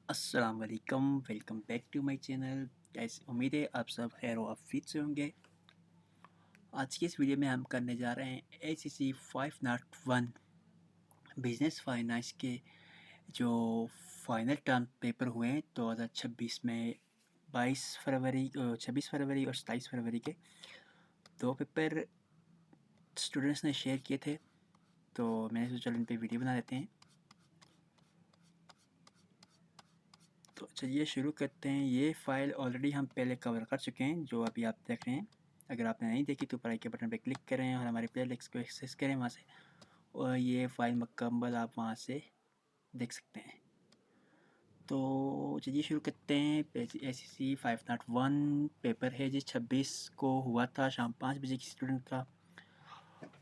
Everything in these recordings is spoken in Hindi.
अस्सलाम वालेकुम, welcome back to my channel. Guys, उम्मीद है आप सब खैर व आफियत से होंगे। आज की इस वीडियो में हम करने जा रहे हैं ACC 501 बिजनेस फाइनेंस के जो फाइनल टर्म पेपर हुए हैं 2026 में 26 फरवरी और 27 फरवरी के दो पेपर स्टूडेंट्स ने शेयर किए थे, तो मैंने सोचा चलो इन पे वीडियो बना लेते हैं। तो चलिए शुरू करते हैं। ये फ़ाइल ऑलरेडी हम पहले कवर कर चुके हैं, जो अभी आप देख रहे हैं। अगर आपने नहीं देखी तो ऊपर आई के बटन पे क्लिक करें और हमारे प्ले लिस्ट को एक्सेस करें वहाँ से, और ये फ़ाइल मुकम्मल आप वहाँ से देख सकते हैं। तो चलिए शुरू करते हैं। ACC 501 पेपर है जी 26 को हुआ था शाम 5 बजे की स्टूडेंट का।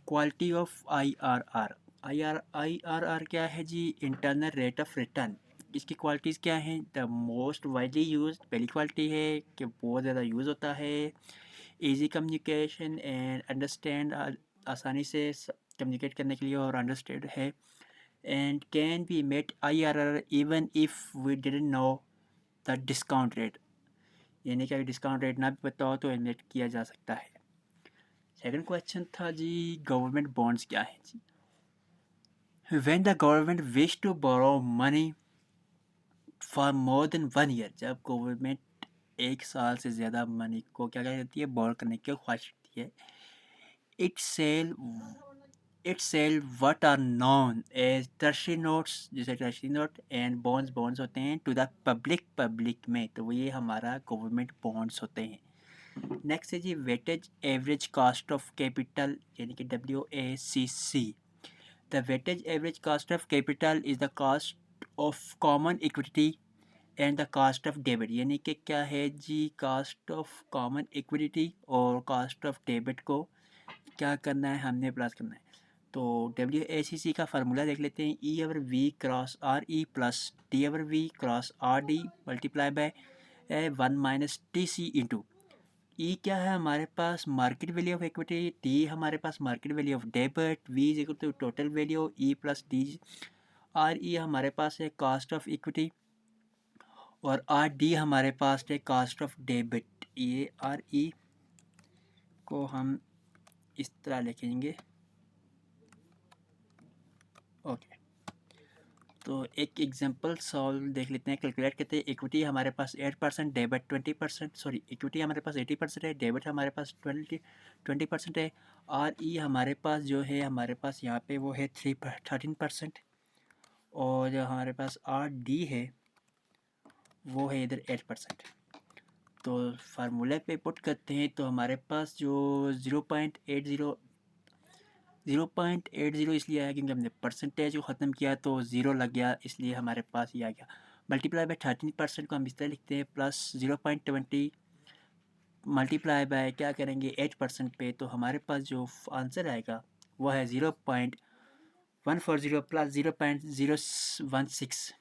क्वालिटी ऑफ IRR क्या है जी? Internal rate of return. इसकी क्वालिटीज़ क्या हैं? द मोस्ट वाइडली यूज, पहली क्वालिटी है कि बहुत ज़्यादा यूज़ होता है। इजी कम्युनिकेशन एंड अंडरस्टैंड, आसानी से कम्युनिकेट करने के लिए और अंडरस्टैंड है। And can be met IRR even if we didn't know the discount rate, यानी कि अगर डिस्काउंट रेट ना भी पता हो तो एलिमिनेट किया जा सकता है। सेकंड क्वेश्चन था जी, गवर्नमेंट बॉन्ड्स क्या है जी? When the government wish to borrow money for more than 1 year, जब गवर्नमेंट एक साल से ज़्यादा मनी को क्या कहती है, बोरो करने की ख्वाहिश रखती है, it sell what are known as treasury notes, जैसे ट्रेजरी नोट एंड बॉन्ड्स होते हैं टू द पब्लिक में, तो ये हमारा गवर्नमेंट बॉन्ड्स होते हैं। नेक्स्ट है जी, weighted average cost of capital, यानी कि WACC। The weighted average cost of capital is the cost of common equity and the cost of debit, यानी कि क्या है जी, cost of common equity और cost of debit को क्या करना है, हमने प्लस करना है। तो WACC का फार्मूला देख लेते हैं। E/V cross RE plus D/V cross RD multiply by 1 - TC into E क्या है हमारे पास, market value of equity. T हमारे पास market value of debit. V is equal to total value E plus D. R E हमारे पास है कॉस्ट ऑफ इक्विटी और आर डी हमारे पास है कॉस्ट ऑफ डेबिट। ये आर ई को हम इस तरह लिखेंगे। ओके, तो एक एग्जांपल सॉल्व देख लेते हैं, कैलकुलेट करते हैं। इक्विटी हमारे पास 8%, डेबिट 20%, सॉरी इक्विटी हमारे पास 80% है, डेबिट हमारे पास 20% है। आर ई हमारे पास जो है, हमारे पास यहाँ पे वो है 13%, और जो हमारे पास आर डी है वो है इधर 8%। तो फार्मूले पे पुट करते हैं तो हमारे पास जो 0.80 इसलिए आया क्योंकि हमने परसेंटेज को ख़त्म किया तो ज़ीरो लग गया, इसलिए हमारे पास ये आ गया। मल्टीप्लाई बाय 13% को हम इस तरह लिखते हैं, प्लस 0.20 मल्टीप्लाई बाय क्या करेंगे 8% पे, तो हमारे पास जो आंसर आएगा वो है 0.140 प्लस 0.016।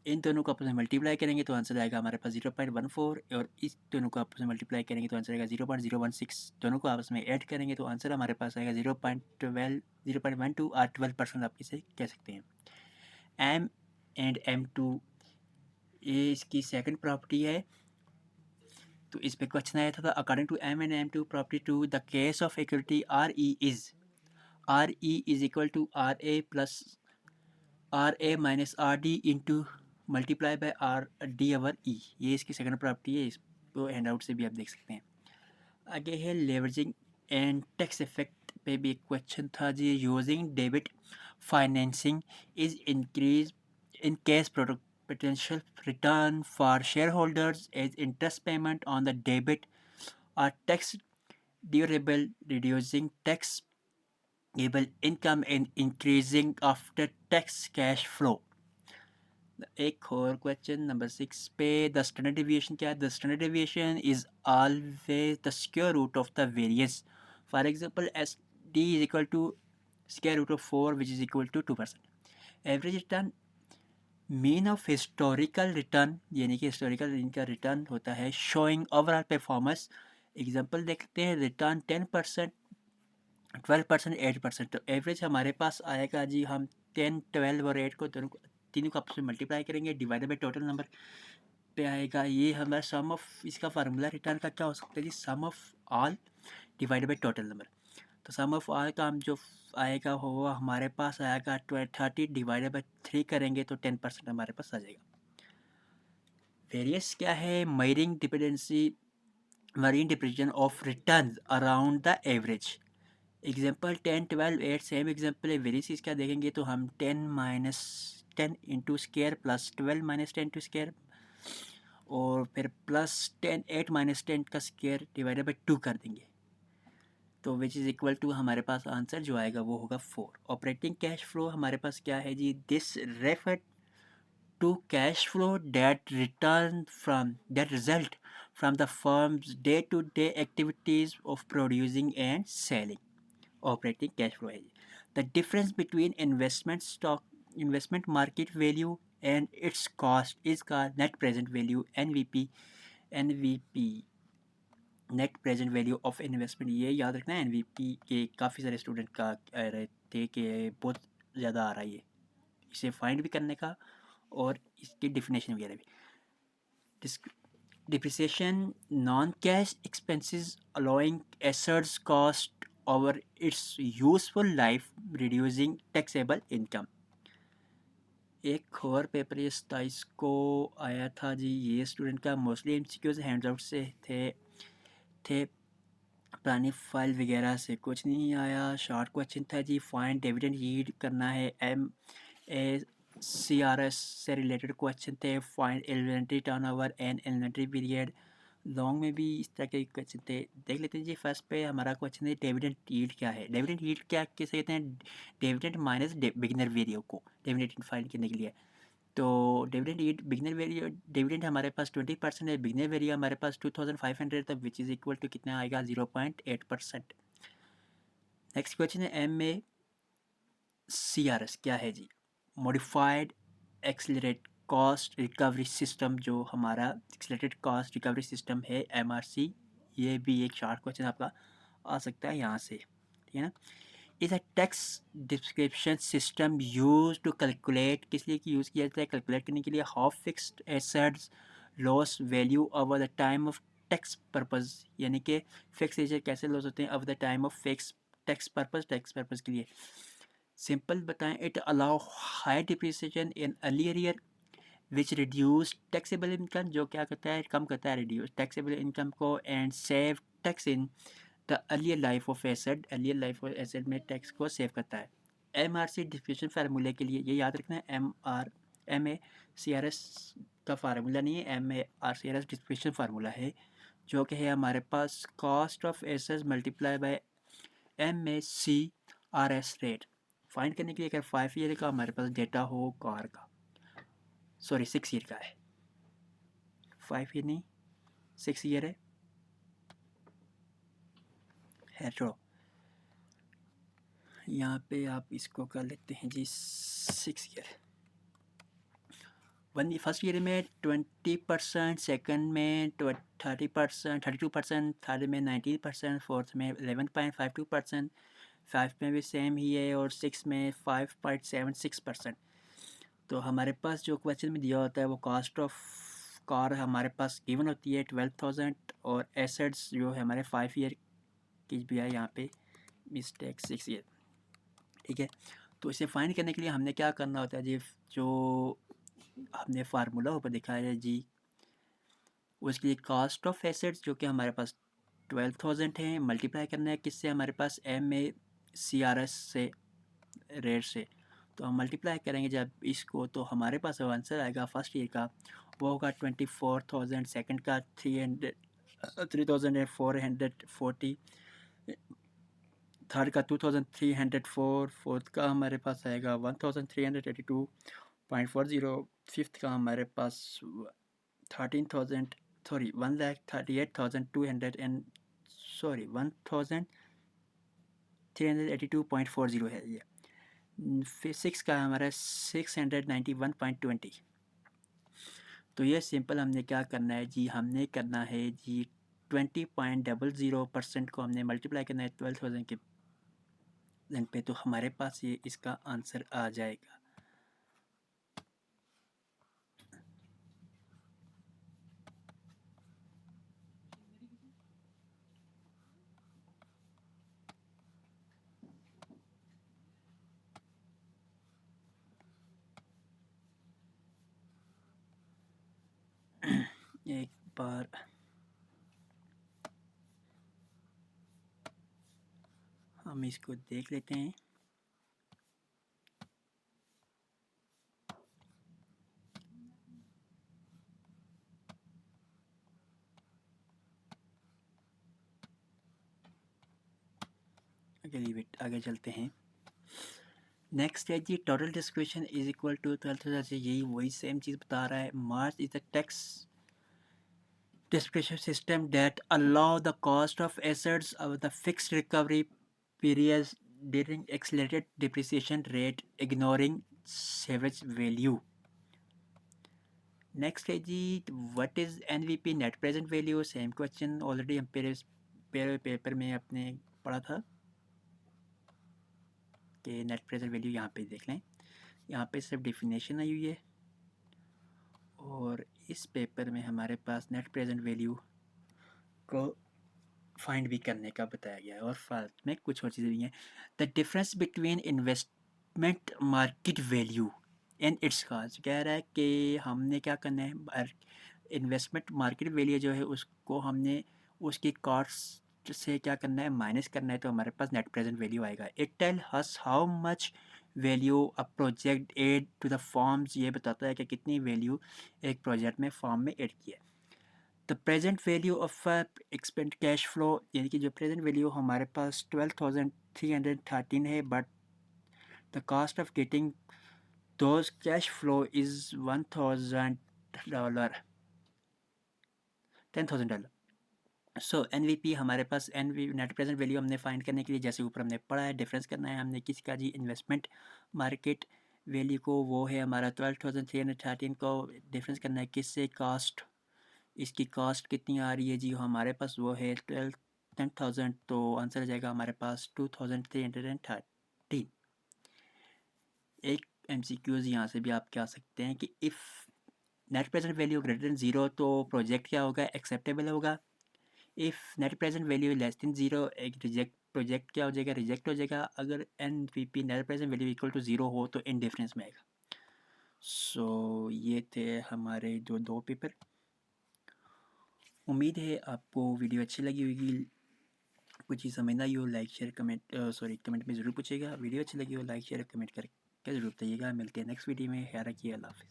इन दोनों को आपस में मल्टीप्लाई करेंगे तो आंसर आएगा हमारे पास 0.14, और इस दोनों को आपस में मल्टीप्लाई करेंगे तो आंसर आएगा 0.016। दोनों को आपस में ऐड करेंगे तो आंसर हमारे पास आएगा 0.12 और 12% आप इसे कह सकते हैं। M&M2 ये इसकी सेकंड प्रॉपर्टी है। तो इस पे क्वेश्चन आया था, according to M&M2 property 2 the case of equity RE is equal to RA plus RA minus RD into multiply by RD/E। ये इसकी सेकंड प्रॉपर्टी है, इसको हैंड आउट से भी आप देख सकते हैं। आगे है लेवरेजिंग एंड टैक्स इफेक्ट पे भी एक क्वेश्चन था जी। Using debit financing is increase in case product potential return for shareholders as interest payment on the debit are tax durable, reducing taxable income and increasing after tax cash flow। एक और क्वेश्चन नंबर 6 पे, द स्टैंडर्ड डेविएशन क्या है? The standard deviation is always the square root of the variance. For example SD is equal to square root of 4 which is equal to 2%। Average return, mean of historical return, यानी कि हिस्टोरिकल इनका रिटर्न होता है शोइंग ओवरऑल परफॉर्मेंस। एग्जांपल देखते हैं, रिटर्न 10%, 12%, 8%। तो एवरेज हमारे पास आएगा जी, हम 10, 12 और 8 को दोनों को तीनों को आपस में मल्टीप्लाई करेंगे, डिवाइडेड बाई टोटल नंबर पे आएगा। ये हमारा सम ऑफ, इसका फार्मूला रिटर्न का क्या हो सकता है जी, sum of all divided by total number. तो सम ऑफ ऑल का हम जो आएगा वो हमारे पास आएगा 30 डिवाइडेड बाई 3 करेंगे तो 10% हमारे पास आ जाएगा। वेरियस क्या है, मरीन deviation of return around the average. Example 10, 12, 8 same example है। वेरियस क्या देखेंगे तो हम 10 minus 10 into square plus 12 minus 10 to square और फिर प्लस 10 8 माइनस 10 का स्केयर डिवाइडेड बाई 2 कर देंगे तो विच इज़ इक्वल टू हमारे पास आंसर जो आएगा वो होगा 4। ऑपरेटिंग कैश फ्लो हमारे पास क्या है जी, this refer to cash flow that result from the firms day to day activities of producing and selling. Operating cash flow है जी, the difference between investment market value and its cost is का net present value NVP net present value of investment. ये याद रखना है, एनवीपी के काफ़ी सारे स्टूडेंट का कह रहे थे कि बहुत ज़्यादा आ रहा है ये, इसे फाइंड भी करने का और इसकी डिफिनेशन वगैरह भी। Depreciation non cash expenses allowing assets cost over it's useful life reducing taxable income. एक और पेपर ये 27 को आया था जी, ये स्टूडेंट का मोस्टली एमसीक्यूज हैंड आउट से थे पुरानी फाइल वगैरह से कुछ नहीं आया। शॉर्ट क्वेश्चन था जी, फाइंड डिविडेंड यील्ड करना है, MACRS से रिलेटेड क्वेश्चन थे। Find inventory turnover and inventory period, long में भी इस तरह के क्वेश्चन थे। देख लेते हैं जी, फर्स्ट पे हमारा क्वेश्चन है डिविडेंड यील्ड क्या है। डिविडेंड यील्ड क्या किसे कहते हैं, डिविडेंड माइनस बिगिनर वैल्यू को डिविडेंड फाइंड करने के लिए। तो dividend yield beginner value, dividend हमारे पास 20% है, बिगिनर वैल्यू हमारे पास 2500 था विच इज़ इक्वल टू कितना आएगा 0.8%। नेक्स्ट क्वेश्चन है MACRS क्या है जी, modified accelerate cost recovery system, जो हमारा एक्सीलरेटेड कॉस्ट रिकवरी सिस्टम है MRC। ये भी एक शॉर्ट क्वेश्चन आपका आ सकता है यहाँ से, ठीक है ना। Is a tax description system use to calculate, किस लिए यूज़ किया जाता है, कैलकुलेट करने के लिए how fixed assets loss value over the time of tax purpose, यानी कि फिक्स एसेट कैसे लॉस होते हैं over the time of fix tax purpose के लिए। सिंपल बताएं, it allow high depreciation in earlier year which reduce taxable income, जो क्या करता है, कम करता है रिड्यूस टैक्सेबल इनकम को, and save tax in the earlier life of asset, earlier life of asset में टैक्स को सेव करता है। MRC डिस्ट्रीब्यूशन फार्मूले के लिए ये याद रखना है, MACRS का फार्मूला नहीं है, MACRS डिस्ट्रीब्यूशन फार्मूला है, जो कि है हमारे पास cost of assets multiply by MACRS rate. Find करने के लिए अगर 5 ईयर का हमारे पास डेटा हो कार का, सॉरी 6 ईयर का है, 5 ईयर नहीं 6 ईयर है छोड़ो, यहाँ पे आप इसको कर लेते हैं जी 6 ईयर। फर्स्ट ईयर में 20%, सेकंड में 30%, 32%, थर्ड में 19%, फोर्थ में 11.52%, 5 में भी सेम ही है और 6 में 5.76%। तो हमारे पास जो क्वेश्चन में दिया होता है वो कॉस्ट ऑफ कार हमारे पास गिवन होती है 12,000 और एसेट्स जो है हमारे 5 ईयर की भी है, यहाँ पे मिस्टेक 6 ईयर, ठीक है। तो इसे फाइंड करने के लिए हमने क्या करना होता है जी, जो हमने फार्मूला ऊपर दिखाया है जी, उसके लिए कॉस्ट ऑफ एसेट्स जो कि हमारे पास 12,000 है, मल्टीप्लाई करना है किससे, हमारे पास MACRS से रेट से। तो हम मल्टीप्लाई करेंगे जब इसको तो हमारे पास आंसर आएगा फर्स्ट ईयर का वो होगा 24,000, सेकंड का 3,440, थर्ड का 2,304, फोर्थ का हमारे पास आएगा 1,382.40, फिफ्थ का हमारे पास 1,38,200 एंड 1,382.40 है ये। फिर 6 का हमारा 691.20। तो ये सिंपल हमने क्या करना है जी, हमने करना है जी 20.00% को हमने मल्टीप्लाई करना है 12,000 के पे, तो हमारे पास ये इसका आंसर आ जाएगा। एक बार हम इसको देख लेते हैं। आगे चलते हैं। नेक्स्ट है जी, total description is equal to 12,000 से, यही वही सेम चीज़ बता रहा है। March is the tax description system that allow the cost of assets of the fixed recovery periods during accelerated depreciation rate ignoring salvage value. Next है जी, what is NVP net present value. Same question already हम पेपर में अपने पढ़ा था कि नेट प्रेजेंट वैल्यू यहाँ पे देख लें, यहाँ पे सिर्फ डिफिनेशन आई हुई है और इस पेपर में हमारे पास नेट प्रेजेंट वैल्यू को फाइंड भी करने का बताया गया है और फालतू में कुछ और चीज़ें भी हैं। The difference between investment market value and its cost, कह रहा है कि हमने क्या करना है, इन्वेस्टमेंट मार्केट वैल्यू जो है उसको हमने उसकी कॉस्ट से क्या करना है, माइनस करना है, तो हमारे पास नेट प्रेजेंट वैल्यू आएगा। It tells us how much value a project add to the firms, ये बताता है कि कितनी वैल्यू एक प्रोजेक्ट में फॉर्म में एड किया है। The present value of expand cash flow, यानी कि जो प्रेजेंट वैल्यू हमारे पास 12,313 है, but the cost of getting those cash flow is $1,000, $10,000। So NVP हमारे पास नेट प्रेजेंट वैल्यू हमने फाइंड करने के लिए जैसे ऊपर हमने पढ़ा है, डिफरेंस करना है हमने किसका जी, इन्वेस्टमेंट मार्केट वैल्यू को, वो है हमारा 12,313 को डिफरेंस करना है किससे, कास्ट, इसकी कॉस्ट कितनी आ रही है जी हमारे पास, वो है 10,000, तो आंसर आ जाएगा हमारे पास 2,313। एक MCQs यहाँ से भी आप क्या सकते हैं कि if net present value greater than zero तो प्रोजेक्ट क्या होगा, एक्सेप्टेबल होगा। If net present value less than zero, एक प्रोजेक्ट क्या हो जाएगा, रिजेक्ट हो जाएगा। अगर NPP net present value equal to zero हो तो इनडिफरेंस में आएगा। सो ये थे हमारे जो दो पेपर। उम्मीद है आपको वीडियो अच्छी लगी होगी। कुछ चीज़ समझ ना आई हो, लाइक शेयर कमेंट कमेंट में ज़रूर पूछिएगा। वीडियो अच्छी लगी हो लाइक शेयर कमेंट करके ज़रूर बताइएगा। मिलते हैं नेक्स्ट वीडियो में, ख्याल रखिए, अल्लाह हाफ़िज़।